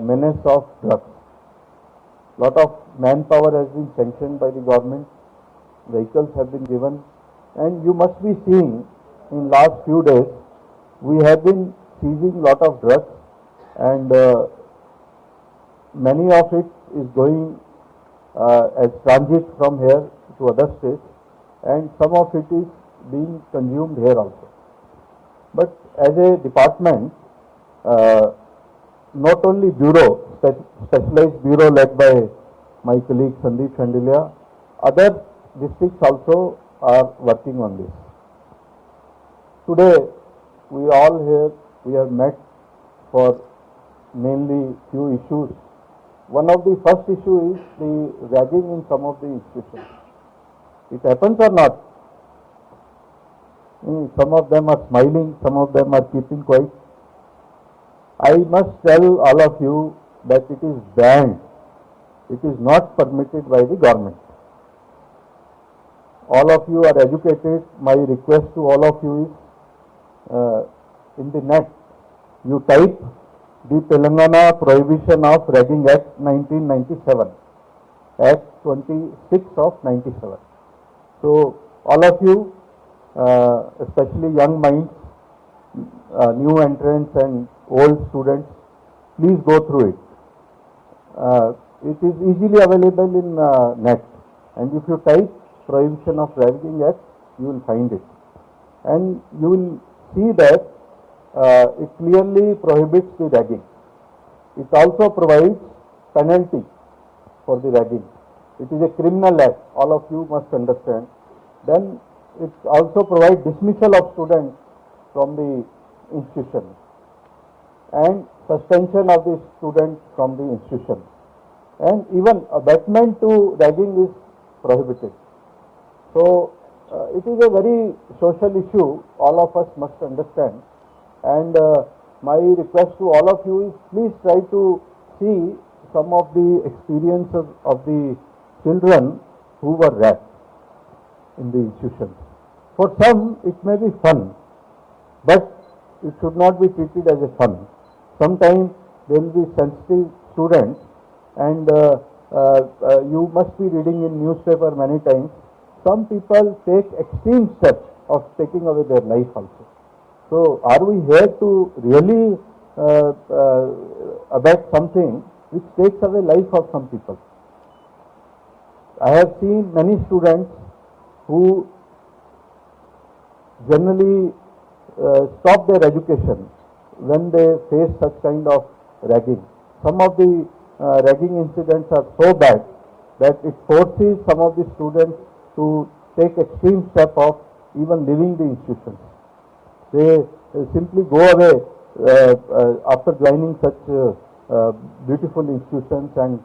menace of drugs. Lot of manpower has been sanctioned by the government, vehicles have been given, and you must be seeing in last few days we have been seizing lot of drugs, and many of it is going as transit from here to other states, and some of it is being consumed here also. But as a department, not only bureau, specialized bureau led by my colleague Sandeep Shandilia, other districts also are working on this. Today, we all here, we have met for mainly few issues. One of the first issue is the ragging in some of the institutions. It happens or not? Some of them are smiling, some of them are keeping quiet. I must tell all of you that it is banned. It is not permitted by the government. All of you are educated. My request to all of you is, in the net, you type the Telangana Prohibition of Ragging Act 1997, Act 26 of 97. So all of you, especially young minds, new entrants and old students, please go through it. It is easily available in net, and if you type Prohibition of Ragging Act, you will find it, and you will see that it clearly prohibits the ragging. It also provides penalty for the ragging. It is a criminal act, all of you must understand. Then it also provides dismissal of students from the institution and suspension of the student from the institution, and even abetment to ragging is prohibited. So it is a very social issue, all of us must understand, and my request to all of you is, please try to see some of the experiences of the children who were ragged in the institutions. For some it may be fun, but it should not be treated as a fun. Sometimes there will be sensitive students, and you must be reading in newspaper many times, some people take extreme steps of taking away their life also. So are we here to really abet something which takes away life of some people? I have seen many students who generally stop their education when they face such kind of ragging. Some of the ragging incidents are so bad that it forces some of the students to take extreme step of even leaving the institutions. They simply go away after joining such beautiful institutions and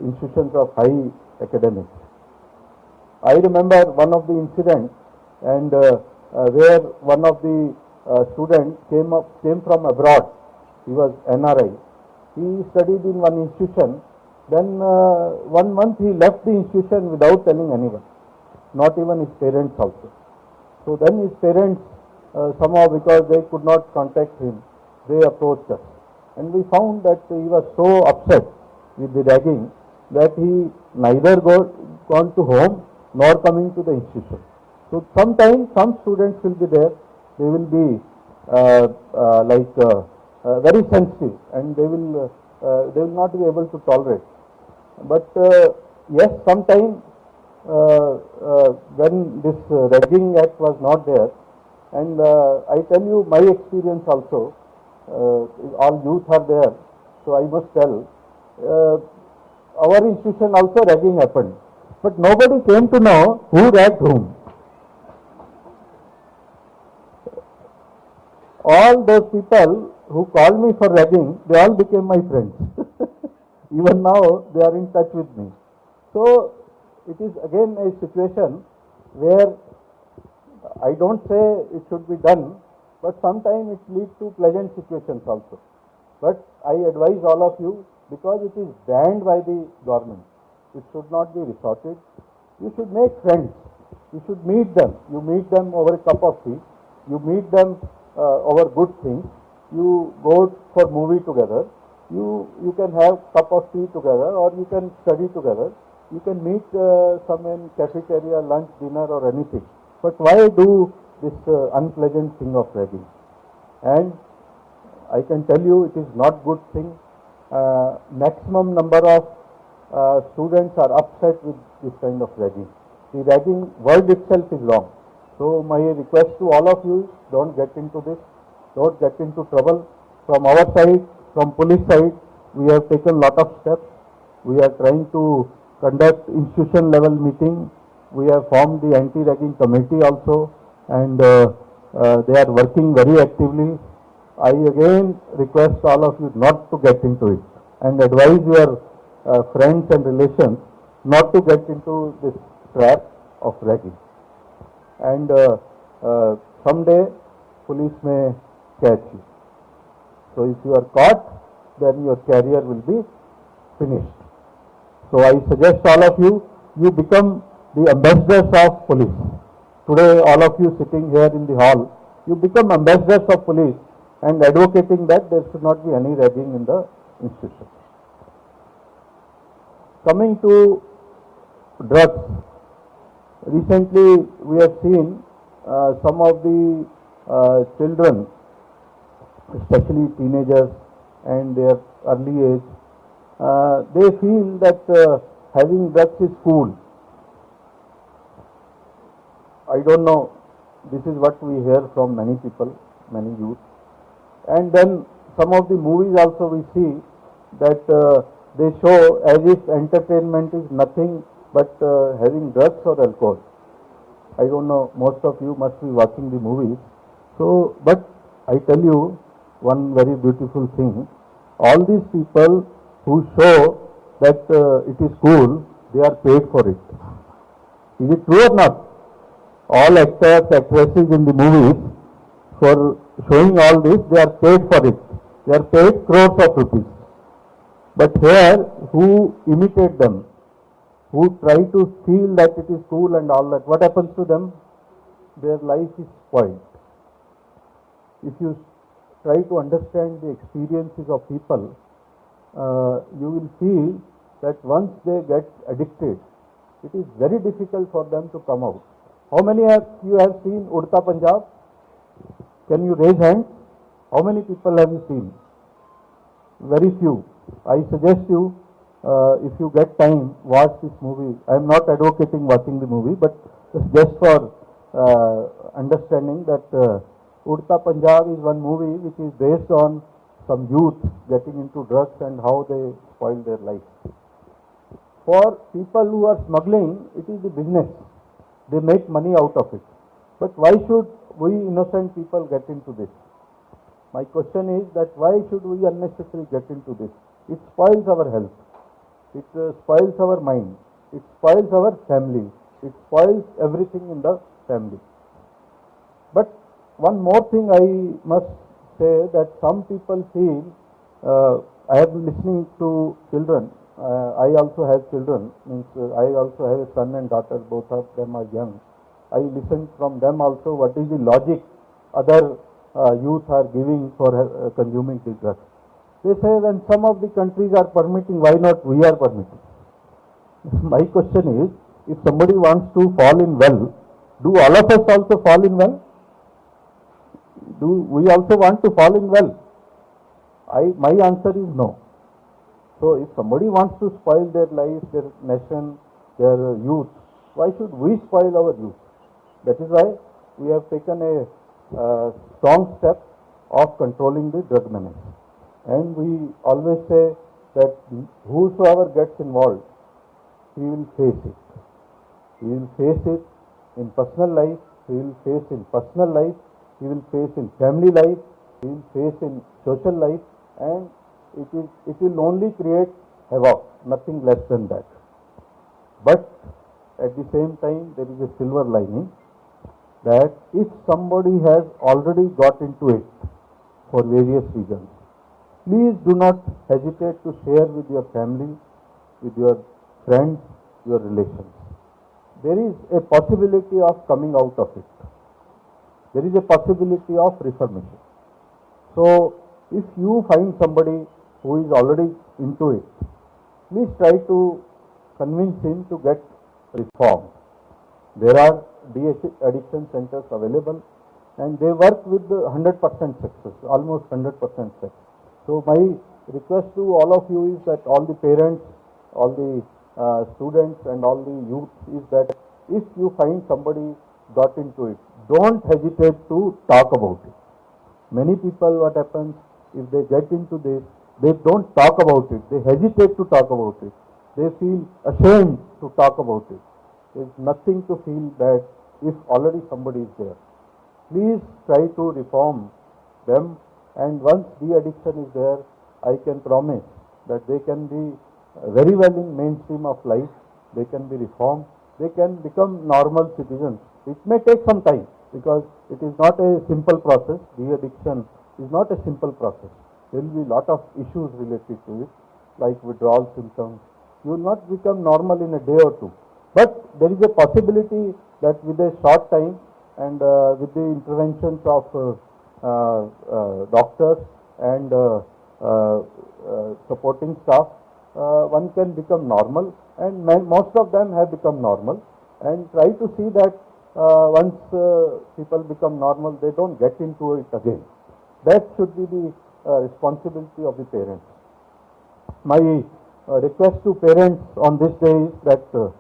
institutions of high academics. I remember one of the incidents, and where one of the students came from abroad. He was NRI. He studied in one institution. Then 1 month he left the institution without telling anyone, not even his parents also. So then his parents, somehow because they could not contact him, they approached us, and we found that he was so upset with the ragging that he neither gone to home nor coming to the institution. So sometimes some students will be there, they will be very sensitive, and they will not be able to tolerate. But yes, sometimes when this ragging act was not there, and I tell you my experience also, all youth are there, so I must tell, our institution also ragging happened, but nobody came to know who ragged whom. All those people who called me for ragging, they all became my friends. Even now they are in touch with me. So it is again a situation where I don't say it should be done, but sometimes it leads to pleasant situations also. But I advise all of you, because it is banned by the government, it should not be resorted. You should make friends. You should meet them. You meet them over a cup of tea. You meet them over good things. You go for movie together. You can have cup of tea together, or you can study together. You can meet some in cafeteria, lunch, dinner, or anything. But why do this unpleasant thing of ragging? And I can tell you it is not good thing. Maximum number of students are upset with this kind of ragging. The ragging word itself is wrong. So my request to all of you is don't get into this, don't get into trouble. From our side, from police side, we have taken lot of steps. We are trying to conduct institution level meeting. We have formed the anti-ragging committee also, and they are working very actively. I again request all of you not to get into it and advise your friends and relations not to get into this trap of ragging. And someday police may catch you. So if you are caught, then your career will be finished. So I suggest all of you, you become the ambassadors of police. Today all of you sitting here in the hall, you become ambassadors of police and advocating that there should not be any ragging in the institution. Coming to drugs, recently we have seen some of the children, especially teenagers and their early age, they feel that having drugs is cool. I don't know, this is what we hear from many people, many youth. And then some of the movies also we see that they show as if entertainment is nothing but having drugs or alcohol. I don't know, most of you must be watching the movies. So, but I tell you one very beautiful thing. All these people who show that it is cool, they are paid for it. Is it true or not? All actors, actresses in the movies, for showing all this, they are paid for it. They are paid crores of rupees. But here, who imitate them, who try to feel that it is cool and all that, what happens to them? Their life is spoiled. If you try to understand the experiences of people, you will feel that once they get addicted, it is very difficult for them to come out. How many of you have seen Udta Punjab? Can you raise hands? How many people have you seen? Very few. I suggest you, if you get time, watch this movie. I am not advocating watching the movie, but just for understanding that Udta Punjab is one movie which is based on some youth getting into drugs and how they spoil their life. For people who are smuggling, it is the business. They make money out of it. But why should we innocent people get into this? My question is that why should we unnecessarily get into this? It spoils our health. It spoils our mind. It spoils our family. It spoils everything in the family. But one more thing I must say that some people feel, I have been listening to children. I also have children, means I also have a son and daughter, both of them are young. I listen from them also what is the logic other youth are giving for consuming the drugs. They say when some of the countries are permitting, why not we are permitting? My question is, if somebody wants to fall in well, do all of us also fall in well? Do we also want to fall in well? My answer is no. So if somebody wants to spoil their life, their nation, their youth, why should we spoil our youth? That is why we have taken a strong step of controlling the drug menace. And we always say that whosoever gets involved, he will face it. He will face it in personal life, he will face in personal life, he will face in family life, he will face in social life, and it will only create havoc, nothing less than that. But at the same time, there is a silver lining that if somebody has already got into it for various reasons, please do not hesitate to share with your family, with your friends, your relations. There is a possibility of coming out of it. There is a possibility of reformation. So, if you find somebody who is already into it, please try to convince him to get reformed. There are de-addiction centers available and they work with 100% success, almost 100% success. So my request to all of you is that all the parents, all the students and all the youth is that if you find somebody got into it, don't hesitate to talk about it. Many people, what happens, if they get into this, they don't talk about it. They hesitate to talk about it. They feel ashamed to talk about it. There is nothing to feel bad if already somebody is there. Please try to reform them, and once de-addiction is there, I can promise that they can be very well in mainstream of life. They can be reformed. They can become normal citizens. It may take some time because it is not a simple process. De-addiction is not a simple process. There will be a lot of issues related to it, like withdrawal symptoms. You will not become normal in a day or two. But there is a possibility that with a short time and with the interventions of doctors and supporting staff, one can become normal, and most of them have become normal. And try to see that once people become normal, they don't get into it again. That should be the responsibility of the parents. My request to parents on this day is that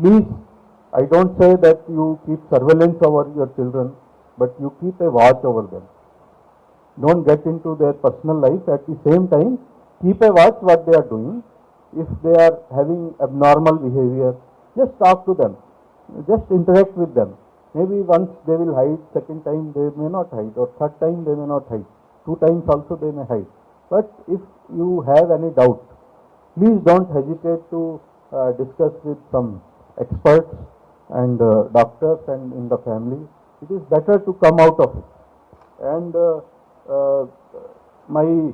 please, I don't say that you keep surveillance over your children, but you keep a watch over them. Don't get into their personal life. At the same time, keep a watch what they are doing. If they are having abnormal behavior, just talk to them. Just interact with them. Maybe once they will hide, second time they may not hide, or third time they may not hide. 2 times also they may hide. But if you have any doubt, please don't hesitate to discuss with some experts and doctors and in the family. It is better to come out of it. And my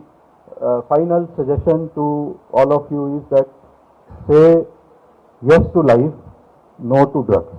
final suggestion to all of you is that say yes to life, no to drugs.